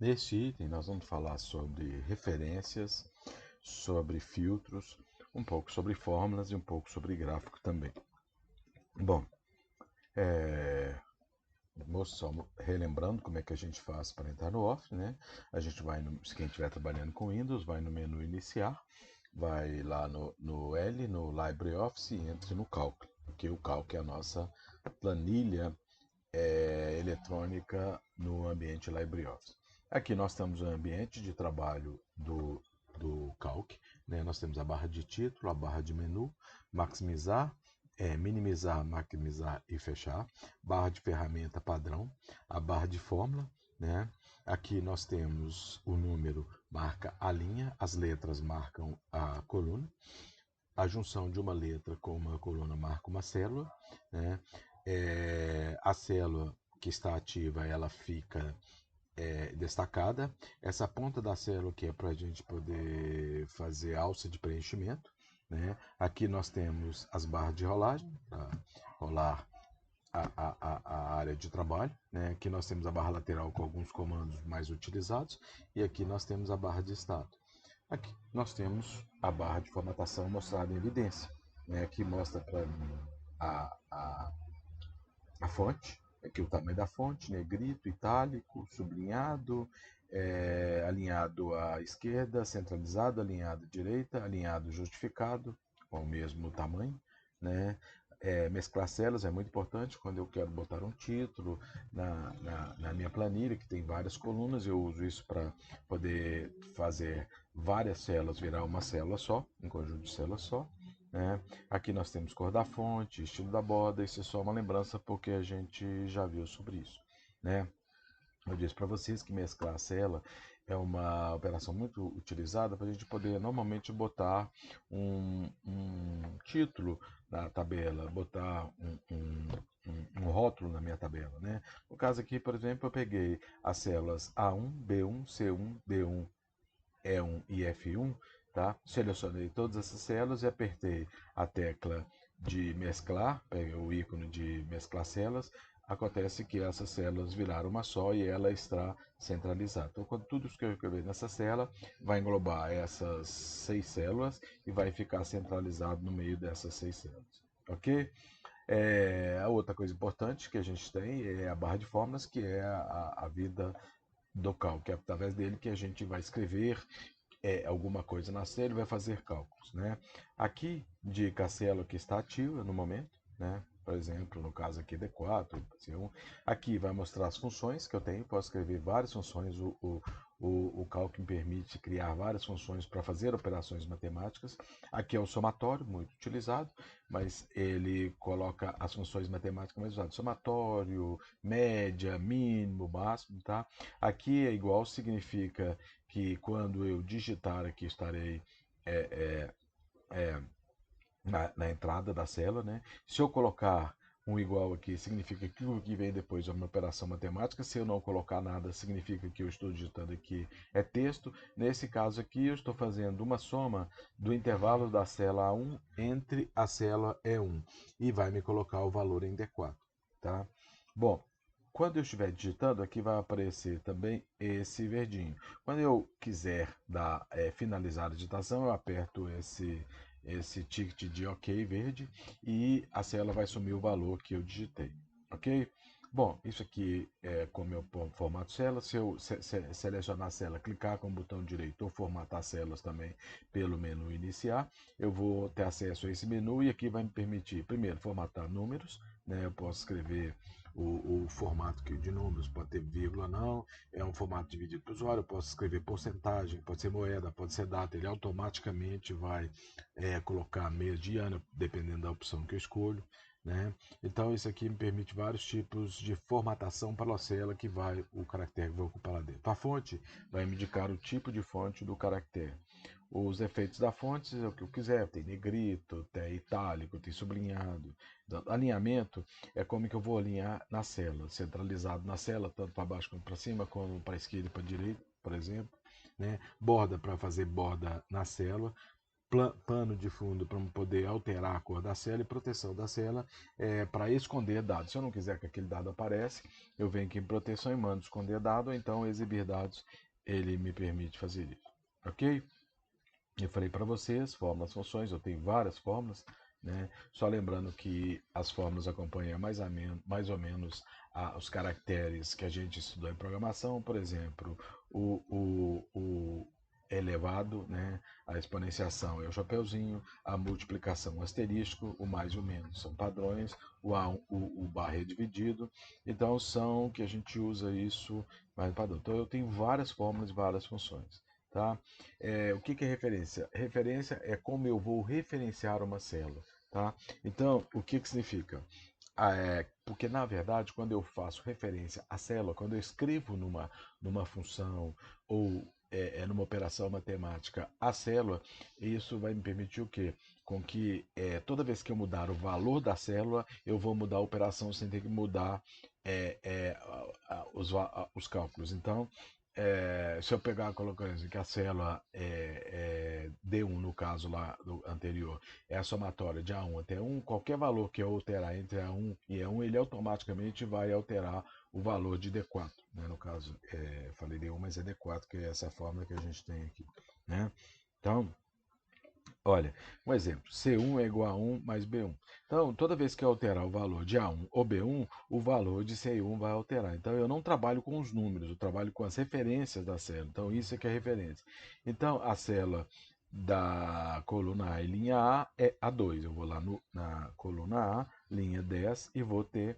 Neste item, nós vamos falar sobre referências, sobre filtros, um pouco sobre fórmulas e um pouco sobre gráfico também. Bom, só relembrando como é que a gente faz para entrar no Office, né? A gente vai, se quem estiver trabalhando com Windows, vai no menu Iniciar, vai lá no L, no LibreOffice e entre no Calc, porque o Calc é a nossa planilha eletrônica no ambiente LibreOffice. Aqui nós temos o ambiente de trabalho do Calc, né? Nós temos a barra de título, a barra de menu, maximizar, minimizar, maximizar e fechar, barra de ferramenta padrão, a barra de fórmula, né? Aqui nós temos o número marca a linha, as letras marcam a coluna, a junção de uma letra com uma coluna marca uma célula, né? A célula que está ativa ela fica destacada. Essa ponta da célula que é para a gente poder fazer alça de preenchimento, né? Aqui nós temos as barras de rolagem para rolar a área de trabalho, né? Aqui nós temos a barra lateral com alguns comandos mais utilizados e aqui nós temos a barra de estado. Aqui nós temos a barra de formatação mostrada em evidência, né? Que mostra para mim a fonte, aqui o tamanho da fonte, negrito, itálico, sublinhado, alinhado à esquerda, centralizado, alinhado à direita, alinhado justificado, com o mesmo tamanho, né? Mesclar células é muito importante quando eu quero botar um título na minha planilha, que tem várias colunas, eu uso isso para poder fazer várias células virar uma célula só, um conjunto de células só. Né? Aqui nós temos cor da fonte, estilo da borda, isso é só uma lembrança porque a gente já viu sobre isso. Né? Eu disse para vocês que mesclar a célula é uma operação muito utilizada para a gente poder normalmente botar um título na tabela, botar um rótulo na minha tabela. Né? No caso aqui, por exemplo, eu peguei as células A1, B1, C1, D1, E1 e F1, tá? Selecionei todas essas células e apertei a tecla de mesclar, peguei o ícone de mesclar células, acontece que essas células viraram uma só e ela está centralizada. Então, quando tudo que eu escrever nessa célula vai englobar essas 6 células e vai ficar centralizado no meio dessas 6 células. Ok? A outra coisa importante que a gente tem é a barra de fórmulas, que é a vida do cálculo, que é através dele que a gente vai escrever alguma coisa na célula e vai fazer cálculos. Né? Aqui indica a célula que está ativa no momento, né? Por exemplo, no caso aqui D4, C1. Aqui vai mostrar as funções que eu tenho, posso escrever várias funções, o cálculo me permite criar várias funções para fazer operações matemáticas. Aqui é o somatório, muito utilizado, mas ele coloca as funções matemáticas mais usadas. Somatório, média, mínimo, máximo, tá? Aqui é igual, significa que quando eu digitar aqui estarei é, na entrada da célula, né? Se eu colocar um igual aqui, significa que o que vem depois é uma operação matemática. Se eu não colocar nada, significa que eu estou digitando aqui é texto. Nesse caso aqui, eu estou fazendo uma soma do intervalo da célula A1 entre a célula E1 e vai me colocar o valor em D4, tá? Bom, quando eu estiver digitando, aqui vai aparecer também esse verdinho. Quando eu quiser finalizar a digitação, eu aperto esse ticket de OK verde e a célula vai sumir o valor que eu digitei. Ok? Bom, isso aqui é como eu formato célula. Se eu selecionar a célula, clicar com o botão direito ou formatar células também pelo menu iniciar, eu vou ter acesso a esse menu e aqui vai me permitir, primeiro, formatar números. Né? Eu posso escrever o formato de números, pode ter vírgula não, é um formato dividido para o usuário, eu posso escrever porcentagem, pode ser moeda, pode ser data, ele automaticamente vai colocar mês de ano, dependendo da opção que eu escolho. Né? Então isso aqui me permite vários tipos de formatação para a célula que vai o caractere que vai ocupar lá dentro. A fonte vai me indicar o tipo de fonte do caractere. Os efeitos da fonte é o que eu quiser, tem negrito, tem itálico, tem sublinhado. Alinhamento é como que eu vou alinhar na célula, centralizado na célula, tanto para baixo como para cima, como para a esquerda e para a direita, por exemplo. Né? Borda para fazer borda na célula. pano de fundo para poder alterar a cor da célula e proteção da célula para esconder dados. Se eu não quiser que aquele dado apareça, eu venho aqui em proteção e mando esconder dado, ou então exibir dados, ele me permite fazer isso. Ok? Eu falei para vocês, fórmulas, funções, eu tenho várias fórmulas, né? Só lembrando que as fórmulas acompanham mais ou menos os caracteres que a gente estudou em programação, por exemplo, o elevado, né? A exponenciação é o chapeuzinho, a multiplicação o asterisco, o mais e o menos são padrões, o barra é dividido, então são que a gente usa isso mais padrão. Então eu tenho várias fórmulas, várias funções. Tá? O que é referência? Referência é como eu vou referenciar uma célula. Tá? Então, o que significa? Porque, na verdade, quando eu faço referência à célula, quando eu escrevo numa função ou numa operação matemática a célula, isso vai me permitir o quê? Com que toda vez que eu mudar o valor da célula, eu vou mudar a operação sem ter que mudar os cálculos. Então, se eu pegar colocando assim, que a célula D1, no caso lá do anterior, é a somatória de A1 até 1, qualquer valor que eu alterar entre A1 e E1, ele automaticamente vai alterar o valor de D4. Né? No caso, falei D1, mas é D4, que é essa fórmula que a gente tem aqui. Né? Então, olha, um exemplo, C1 é igual a 1 mais B1. Então, toda vez que eu alterar o valor de A1 ou B1, o valor de C1 vai alterar. Então, eu não trabalho com os números, eu trabalho com as referências da célula. Então, isso é que é referência. Então, a célula da coluna A e linha A é A2. Eu vou lá na coluna A, linha 10, e vou ter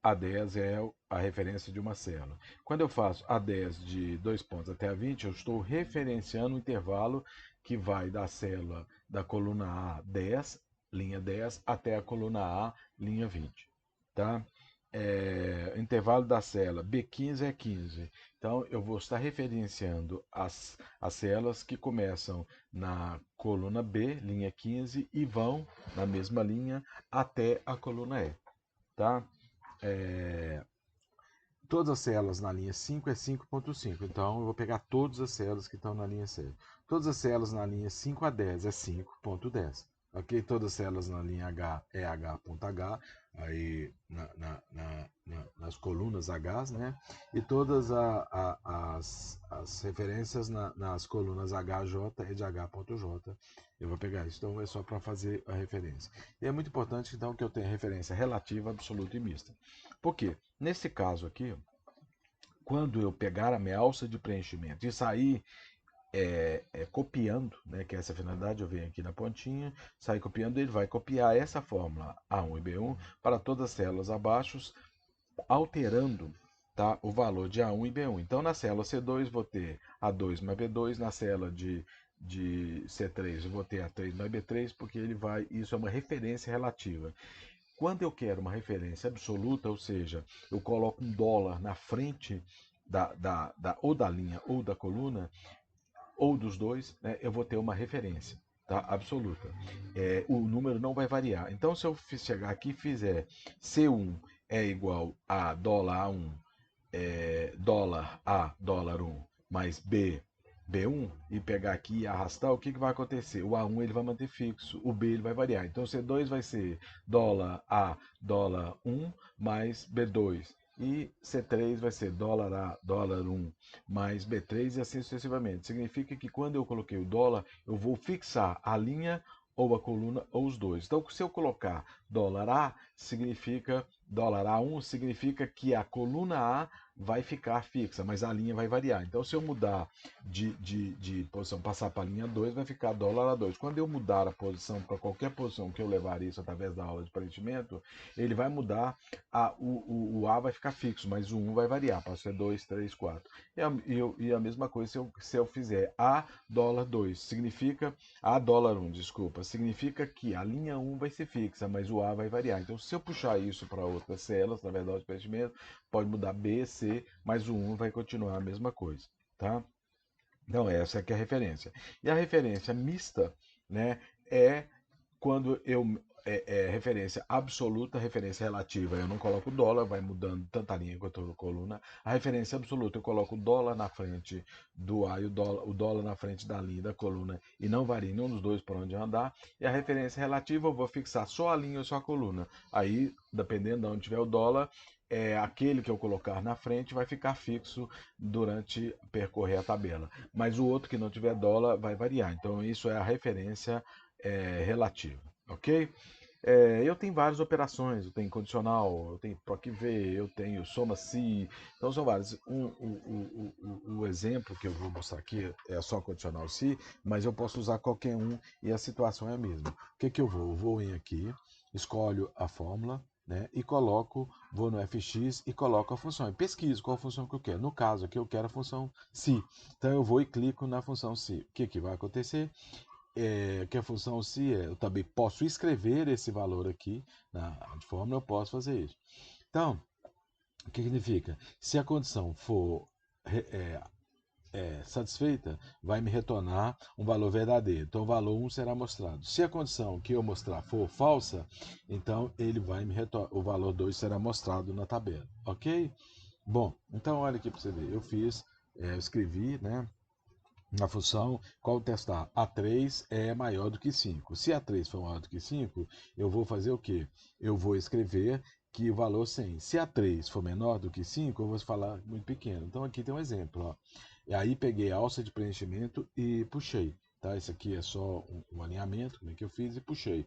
A10 é a referência de uma célula. Quando eu faço A10 de 2 pontos até A20, eu estou referenciando o intervalo que vai da célula da coluna A 10, linha 10, até a coluna A, linha 20. Tá? Intervalo da célula B15 é 15. Então, eu vou estar referenciando as células que começam na coluna B, linha 15, e vão na mesma linha até a coluna E. Tá? Todas as células na linha 5 é 5.5. Então, eu vou pegar todas as células que estão na linha 6. Todas as células na linha 5 a 10 é 5.10. Ok? Todas as células na linha H é H.H, aí nas colunas H, né? E todas as referências nas colunas HJ é de H.J. Eu vou pegar isso, então é só para fazer a referência. E é muito importante então que eu tenha referência relativa, absoluta e mista. Por quê? Nesse caso aqui, quando eu pegar a minha alça de preenchimento e sair copiando, né, que é essa finalidade, eu venho aqui na pontinha, sair copiando, ele vai copiar essa fórmula A1 e B1 para todas as células abaixo, alterando, tá, o valor de A1 e B1. Então, na célula C2, vou ter A2 mais B2, na célula de C3, eu vou ter A3 mais B3, porque isso é uma referência relativa. Quando eu quero uma referência absoluta, ou seja, eu coloco um dólar na frente ou da linha ou da coluna, ou dos dois, né, eu vou ter uma referência, tá, absoluta. O número não vai variar. Então, se eu chegar aqui e fizer C1 é igual a dólar A1, dólar A, dólar 1, mais B1, e pegar aqui e arrastar, o que vai acontecer? O A1 ele vai manter fixo, o B ele vai variar. Então, C2 vai ser dólar A, dólar 1, mais B2. E C3 vai ser dólar A, dólar 1, mais B3 e assim sucessivamente. Significa que quando eu coloquei o dólar, eu vou fixar a linha ou a coluna ou os dois. Então, se eu colocar dólar A, significa dólar A1 significa que a coluna A vai ficar fixa, mas a linha vai variar. Então, se eu mudar de posição, passar para a linha 2, vai ficar dólar A2. Quando eu mudar a posição para qualquer posição que eu levar isso através da aula de preenchimento, ele vai mudar, o A vai ficar fixo, mas o 1 vai variar, pode ser 2, 3, 4. E a mesma coisa se eu fizer A dólar 2, significa, A dólar 1, desculpa, significa que a linha 1 vai ser fixa, mas o A vai variar. Então, se eu puxar isso para outras células, através da aula de preenchimento, pode mudar B, C, mas o 1 vai continuar a mesma coisa, tá? Então, essa aqui é a referência. E a referência mista, né, é quando eu referência absoluta, referência relativa. Eu não coloco dólar, vai mudando tanto a linha quanto a coluna. A referência absoluta, eu coloco o dólar na frente do A e o dólar na frente da linha da coluna e não varia nenhum dos dois por onde andar. E a referência relativa, eu vou fixar só a linha ou só a coluna. Aí, dependendo de onde tiver o dólar, aquele que eu colocar na frente vai ficar fixo durante percorrer a tabela. Mas o outro que não tiver dólar vai variar. Então, isso é a referência relativa, ok? Eu tenho várias operações, eu tenho condicional, eu tenho PROC-V, eu tenho soma-se, então são várias. O exemplo que eu vou mostrar aqui é só condicional se, mas eu posso usar qualquer um e a situação é a mesma. O que eu vou? Eu vou em aqui, escolho a fórmula, né, e coloco, vou no FX e coloco a função. E pesquiso qual função que eu quero. No caso aqui eu quero a função se. Então eu vou e clico na função se. O que vai acontecer? Que a função se eu também posso escrever esse valor aqui de fórmula, eu posso fazer isso. Então, o que significa? Se a condição for satisfeita, vai me retornar um valor verdadeiro. Então, o valor 1 será mostrado. Se a condição que eu mostrar for falsa, então ele vai me retornar, o valor 2 será mostrado na tabela, ok? Bom, então olha aqui para você ver. Eu escrevi, né? Na função, qual testar? A3 é maior do que 5. Se A3 for maior do que 5, eu vou fazer o quê? Eu vou escrever que o valor 100. Se A3 for menor do que 5, eu vou falar muito pequeno. Então aqui tem um exemplo. Ó. E aí peguei a alça de preenchimento e puxei. Tá? Esse aqui é só um alinhamento, como é que eu fiz, e puxei.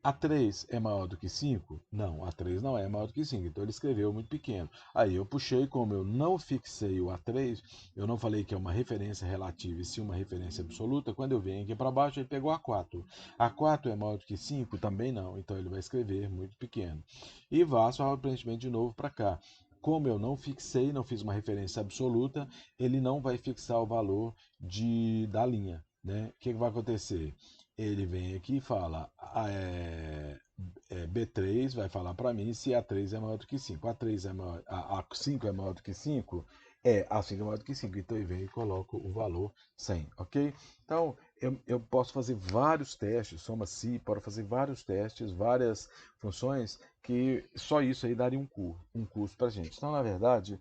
A3 é maior do que 5? Não, A3 não é maior do que 5, então ele escreveu muito pequeno. Aí eu puxei, como eu não fixei o A3, eu não falei que é uma referência relativa e sim uma referência absoluta, quando eu venho aqui para baixo ele pegou A4. A4 é maior do que 5? Também não, então ele vai escrever muito pequeno. E faço o preenchimento de novo para cá. Como eu não fixei, não fiz uma referência absoluta, ele não vai fixar o valor da linha. Né? O que vai acontecer? Ele vem aqui e fala B3, vai falar para mim se A3 é maior do que 5. A3 é maior, A5 é maior do que 5? A5 é maior do que 5. Então eu venho e coloco o valor 100, ok? Então eu posso fazer vários testes, soma-se, pode fazer vários testes, várias funções, que só isso aí daria um curso para a gente. Então, na verdade,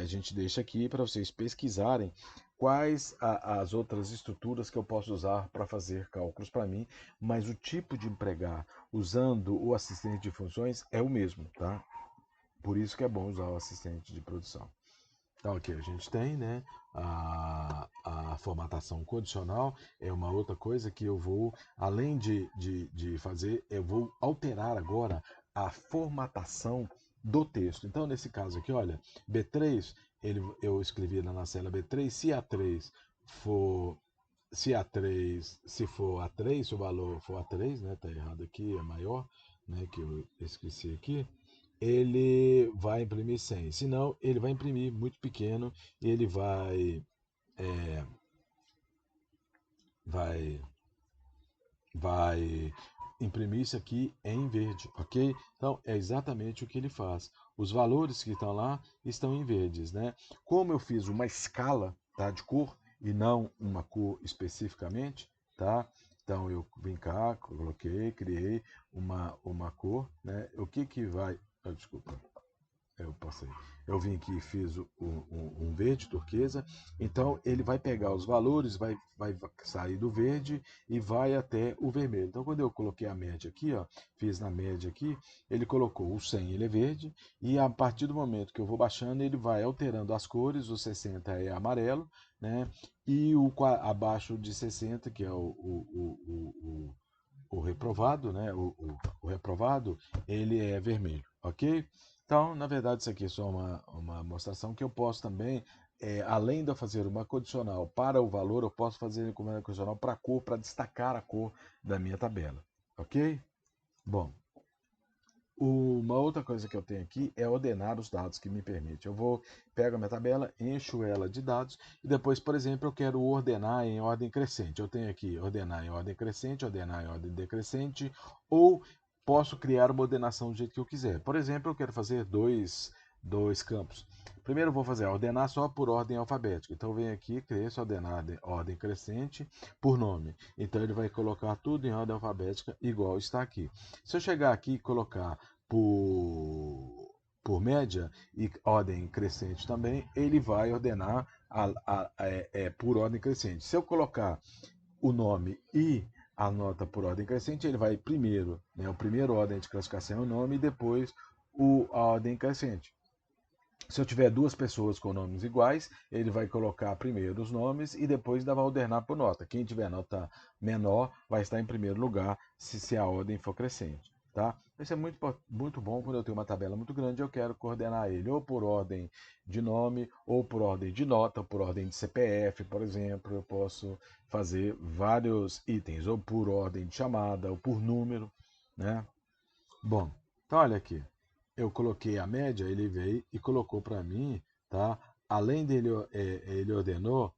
a gente deixa aqui para vocês pesquisarem quais as outras estruturas que eu posso usar para fazer cálculos para mim, mas o tipo de empregar usando o assistente de funções é o mesmo, tá? Por isso que é bom usar o assistente de produção. Então aqui a gente tem, né, a formatação condicional, é uma outra coisa que eu vou, além de fazer, eu vou alterar agora a formatação do texto. Então nesse caso aqui, olha, B3, eu escrevi na célula B3, se for A3, se o valor for A3, né, tá errado aqui, é maior, né, que eu esqueci aqui, ele vai imprimir 100. Senão, ele vai imprimir muito pequeno e ele vai, vai imprimir isso aqui em verde, ok? Então, é exatamente o que ele faz. Os valores que estão lá estão em verdes, né? Como eu fiz uma escala, tá, de cor e não uma cor especificamente, tá? Então, eu vim cá, coloquei, criei uma cor, né? O que vai... desculpa. Eu passei. Eu vim aqui e fiz um verde turquesa. Então ele vai pegar os valores, vai sair do verde e vai até o vermelho. Então quando eu coloquei a média aqui, ó, fiz na média aqui, ele colocou o 100, ele é verde, e a partir do momento que eu vou baixando, ele vai alterando as cores. O 60 é amarelo, né? E abaixo de 60, que é o reprovado, né? O reprovado, ele é vermelho, ok? Então, na verdade, isso aqui é só uma mostração que eu posso também, além de eu fazer uma condicional para o valor, eu posso fazer uma condicional para a cor, para destacar a cor da minha tabela, ok? Bom, uma outra coisa que eu tenho aqui é ordenar os dados, que me permite. Pego a minha tabela, encho ela de dados e depois, por exemplo, eu quero ordenar em ordem crescente. Eu tenho aqui ordenar em ordem crescente, ordenar em ordem decrescente, ou posso criar uma ordenação do jeito que eu quiser. Por exemplo, eu quero fazer dois dois campos. Primeiro eu vou fazer ordenar só por ordem alfabética. Então eu venho aqui, cresço, ordenar ordem crescente por nome. Então ele vai colocar tudo em ordem alfabética igual está aqui. Se eu chegar aqui e colocar por média e ordem crescente também, ele vai ordenar por ordem crescente. Se eu colocar o nome e a nota por ordem crescente, ele vai primeiro, né, o primeiro ordem de classificação é o nome e depois a ordem crescente. Se eu tiver duas pessoas com nomes iguais, ele vai colocar primeiro os nomes e depois vai ordenar por nota. Quem tiver nota menor vai estar em primeiro lugar se a ordem for crescente. Tá? Isso é muito bom quando eu tenho uma tabela muito grande, eu quero coordenar ele ou por ordem de nome, ou por ordem de nota, ou por ordem de CPF, por exemplo. Eu posso fazer vários itens, ou por ordem de chamada, ou por número. Né? Bom, então olha aqui. Eu coloquei a média, ele veio e colocou para mim, tá? Além dele, ele ordenou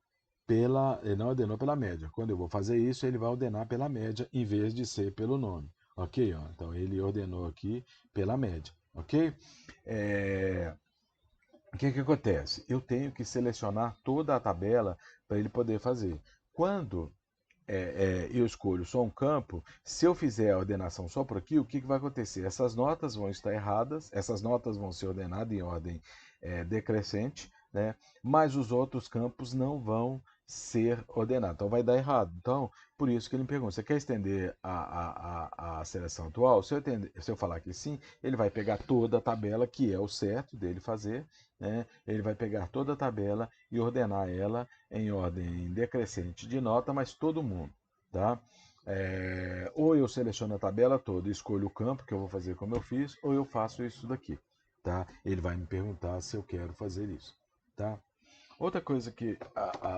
ele não ordenou pela média. Quando eu vou fazer isso, ele vai ordenar pela média em vez de ser pelo nome. Ok? Ó, então ele ordenou aqui pela média. Ok? O que acontece? Eu tenho que selecionar toda a tabela para ele poder fazer. Quando eu escolho só um campo, se eu fizer a ordenação só por aqui, o que vai acontecer? Essas notas vão estar erradas, essas notas vão ser ordenadas em ordem decrescente, né? Mas os outros campos não vão ser ordenados, então vai dar errado. Então, por isso que ele me pergunta, você quer estender a seleção atual? Se eu falar que sim, ele vai pegar toda a tabela, que é o certo dele fazer, né? Ele vai pegar toda a tabela e ordenar ela em ordem decrescente de nota, mas todo mundo. Tá? Ou eu seleciono a tabela toda e escolho o campo que eu vou fazer como eu fiz, ou eu faço isso daqui. Tá? Ele vai me perguntar se eu quero fazer isso. Tá? Outra coisa que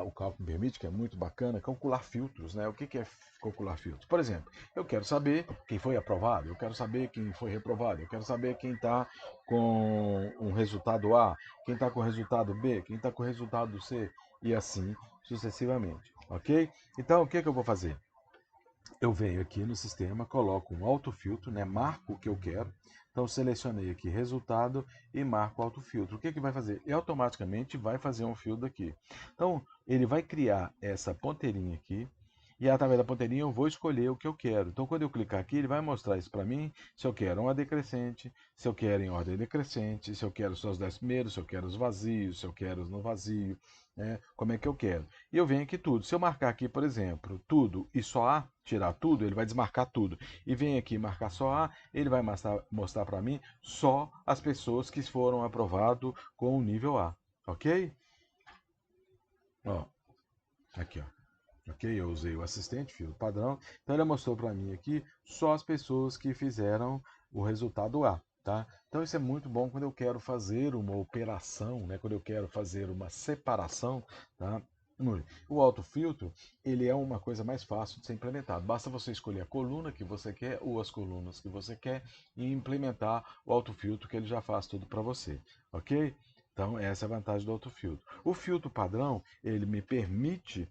o cálculo permite, que é muito bacana, é calcular filtros. Né? O que é calcular filtros? Por exemplo, eu quero saber quem foi aprovado, eu quero saber quem foi reprovado, eu quero saber quem está com um resultado A, quem está com o resultado B, quem está com o resultado C, e assim sucessivamente. Ok? Então, o que eu vou fazer? Eu venho aqui no sistema, coloco um autofiltro, né? Marco o que eu quero. Então, selecionei aqui resultado e marco o autofiltro. O que vai fazer? Ele automaticamente vai fazer um filtro aqui. Então, ele vai criar essa ponteirinha aqui. E através da ponteirinha eu vou escolher o que eu quero. Então, quando eu clicar aqui, ele vai mostrar isso para mim. Se eu quero uma decrescente, se eu quero em ordem decrescente, se eu quero só os 10 primeiros, se eu quero os vazios, se eu quero os no vazio, né? Como é que eu quero. E eu venho aqui tudo. Se eu marcar aqui, por exemplo, tudo e só A, tirar tudo, ele vai desmarcar tudo. E vem aqui marcar só A, ele vai mostrar para mim só as pessoas que foram aprovadas com o nível A. Ok? Ó, aqui, ó. Ok? Eu usei o assistente, filtro padrão. Então ele mostrou para mim aqui só as pessoas que fizeram o resultado A. Tá? Então isso é muito bom quando eu quero fazer uma operação, né? Quando eu quero fazer uma separação. Tá? O autofiltro, ele é uma coisa mais fácil de ser implementado. Basta você escolher a coluna que você quer ou as colunas que você quer e implementar o autofiltro que ele já faz tudo para você. Ok? Então essa é a vantagem do autofiltro. O filtro padrão, ele me permite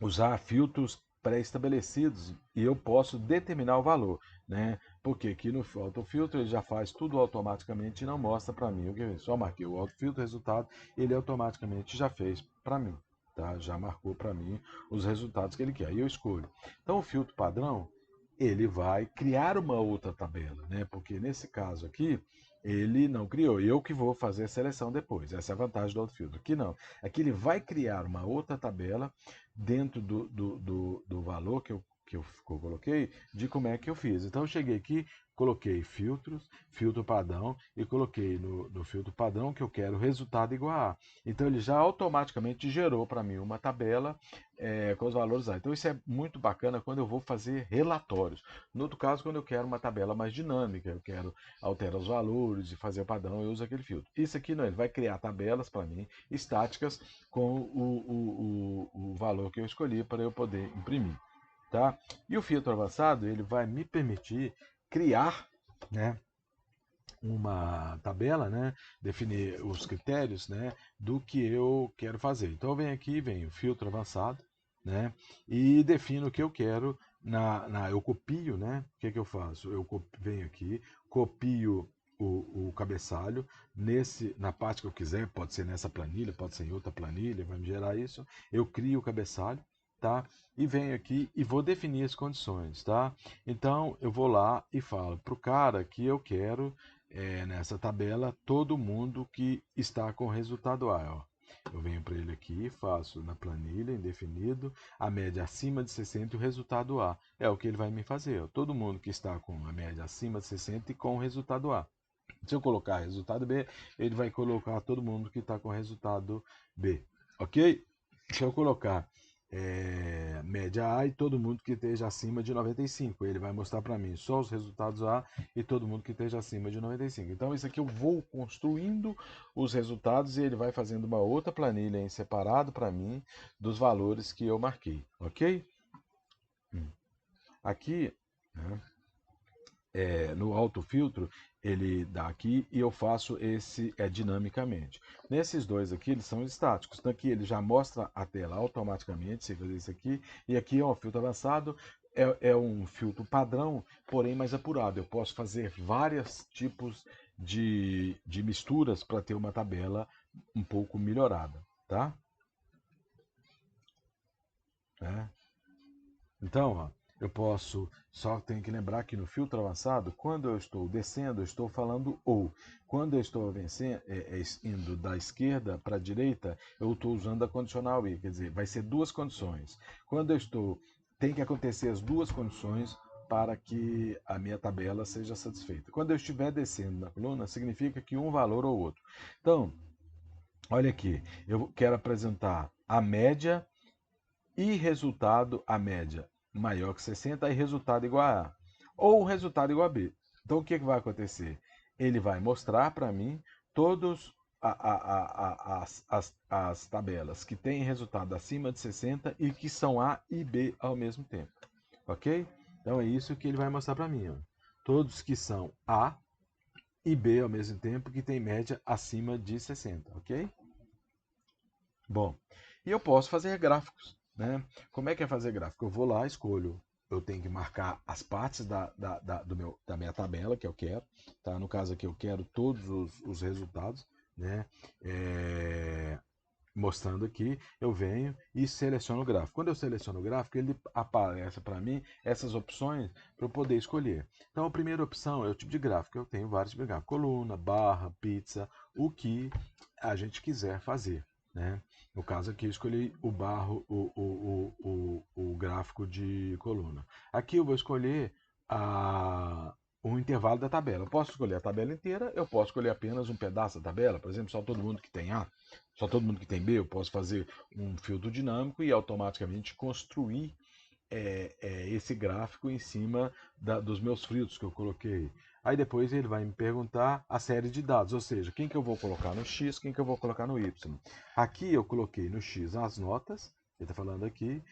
usar filtros pré-estabelecidos e eu posso determinar o valor, né? Porque aqui no autofiltro ele já faz tudo automaticamente e não mostra para mim o que é. Só marquei o autofiltro, resultado, ele automaticamente já fez para mim, tá? Já marcou para mim os resultados que ele quer. Aí eu escolho. Então o filtro padrão, ele vai criar uma outra tabela, né? Porque nesse caso aqui, ele não criou. Eu que vou fazer a seleção depois. Essa é a vantagem do autofiltro. Aqui não. Aqui ele vai criar uma outra tabela dentro do valor que eu coloquei, de como é que eu fiz. Então eu cheguei aqui, coloquei filtros, filtro padrão, e coloquei no filtro padrão que eu quero resultado igual a. Então ele já automaticamente gerou para mim uma tabela com os valores lá. Então isso é muito bacana quando eu vou fazer relatórios. No outro caso, quando eu quero uma tabela mais dinâmica, eu quero alterar os valores e fazer o padrão, eu uso aquele filtro. Isso aqui não, ele vai criar tabelas para mim, estáticas, com o valor que eu escolhi para eu poder imprimir. Tá? E o filtro avançado, ele vai me permitir criar, né, uma tabela, né, definir os critérios, né, do que eu quero fazer. Então eu venho aqui, venho filtro avançado, né, e defino o que eu quero eu copio, né, o que eu faço? Venho aqui, copio o cabeçalho na parte que eu quiser, pode ser nessa planilha, pode ser em outra planilha, vai me gerar isso. Eu crio o cabeçalho, tá? E venho aqui e vou definir as condições, tá? Então eu vou lá e falo para o cara que eu quero nessa tabela todo mundo que está com o resultado A, ó. Eu venho para ele aqui, faço na planilha, indefinido, a média acima de 60 e o resultado A. É o que ele vai me fazer, ó. Todo mundo que está com a média acima de 60 e com o resultado A. Se eu colocar resultado B, ele vai colocar todo mundo que está com resultado B, ok? Se eu colocar média A e todo mundo que esteja acima de 95, ele vai mostrar para mim só os resultados A e todo mundo que esteja acima de 95. Então isso aqui eu vou construindo os resultados e ele vai fazendo uma outra planilha em separado para mim dos valores que eu marquei, ok? Aqui, né, no autofiltro, ele dá aqui e eu faço esse dinamicamente. Nesses dois aqui, eles são estáticos. Então aqui ele já mostra a tela automaticamente, você fazer isso aqui. E aqui, ó, filtro avançado, é um filtro padrão, porém mais apurado. Eu posso fazer vários tipos de misturas para ter uma tabela um pouco melhorada, tá? É. Então, ó, eu posso, só tenho que lembrar que no filtro avançado, quando eu estou descendo, eu estou falando ou. Quando eu estou vencendo, indo da esquerda para a direita, eu estou usando a condicional i, quer dizer, vai ser duas condições. Quando eu estou, tem que acontecer as duas condições para que a minha tabela seja satisfeita. Quando eu estiver descendo na coluna, significa que um valor ou outro. Então, olha aqui, eu quero apresentar a média e resultado, a média maior que 60 e resultado igual a A. Ou o resultado igual a B. Então o que vai acontecer? Ele vai mostrar para mim todos as tabelas que têm resultado acima de 60 e que são A e B ao mesmo tempo. Ok? Então é isso que ele vai mostrar para mim. Ó. Todos que são A e B ao mesmo tempo que tem média acima de 60. Ok? Bom, e eu posso fazer gráficos, né? Como é que é fazer gráfico? Eu vou lá, escolho, eu tenho que marcar as partes da minha tabela que eu quero, tá? No caso aqui eu quero todos os resultados, né? Mostrando aqui, eu venho e seleciono o gráfico. Quando eu seleciono o gráfico, ele aparece para mim essas opções para eu poder escolher. Então, a primeira opção é o tipo de gráfico. Eu tenho vários tipos de gráfico: coluna, barra, pizza, o que a gente quiser fazer. Né? No caso aqui, eu escolhi o barro, o gráfico de coluna. Aqui eu vou escolher um intervalo da tabela. Eu posso escolher a tabela inteira, eu posso escolher apenas um pedaço da tabela. Por exemplo, só todo mundo que tem A, só todo mundo que tem B, eu posso fazer um filtro dinâmico e automaticamente construir esse gráfico em cima dos meus filtros que eu coloquei. Aí depois ele vai me perguntar a série de dados, ou seja, quem que eu vou colocar no X, quem que eu vou colocar no Y. Aqui eu coloquei no X as notas, ele está falando aqui,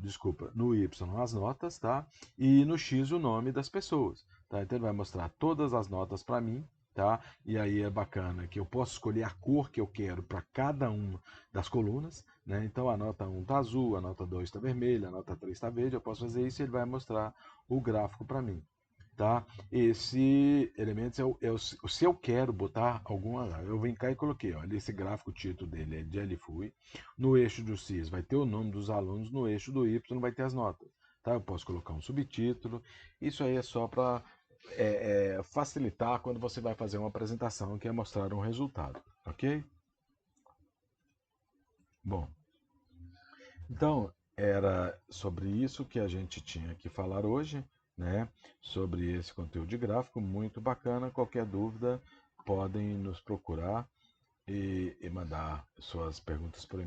desculpa, no Y as notas, tá? E no X o nome das pessoas, tá? Então ele vai mostrar todas as notas para mim, tá? E aí é bacana que eu posso escolher a cor que eu quero para cada uma das colunas, né? Então a nota 1 está azul, a nota 2 está vermelha, a nota 3 está verde, eu posso fazer isso e ele vai mostrar o gráfico para mim. Tá? Esse elemento se eu quero botar alguma. Eu vim cá e coloquei, olha, esse gráfico, o título dele é de LFUI. No eixo do X vai ter o nome dos alunos, no eixo do Y vai ter as notas. Tá? Eu posso colocar um subtítulo. Isso aí é só para facilitar quando você vai fazer uma apresentação que é mostrar um resultado, ok? Bom, então era sobre isso que a gente tinha que falar hoje, né? Sobre esse conteúdo de gráfico, muito bacana. Qualquer dúvida, podem nos procurar e mandar suas perguntas por e-mail.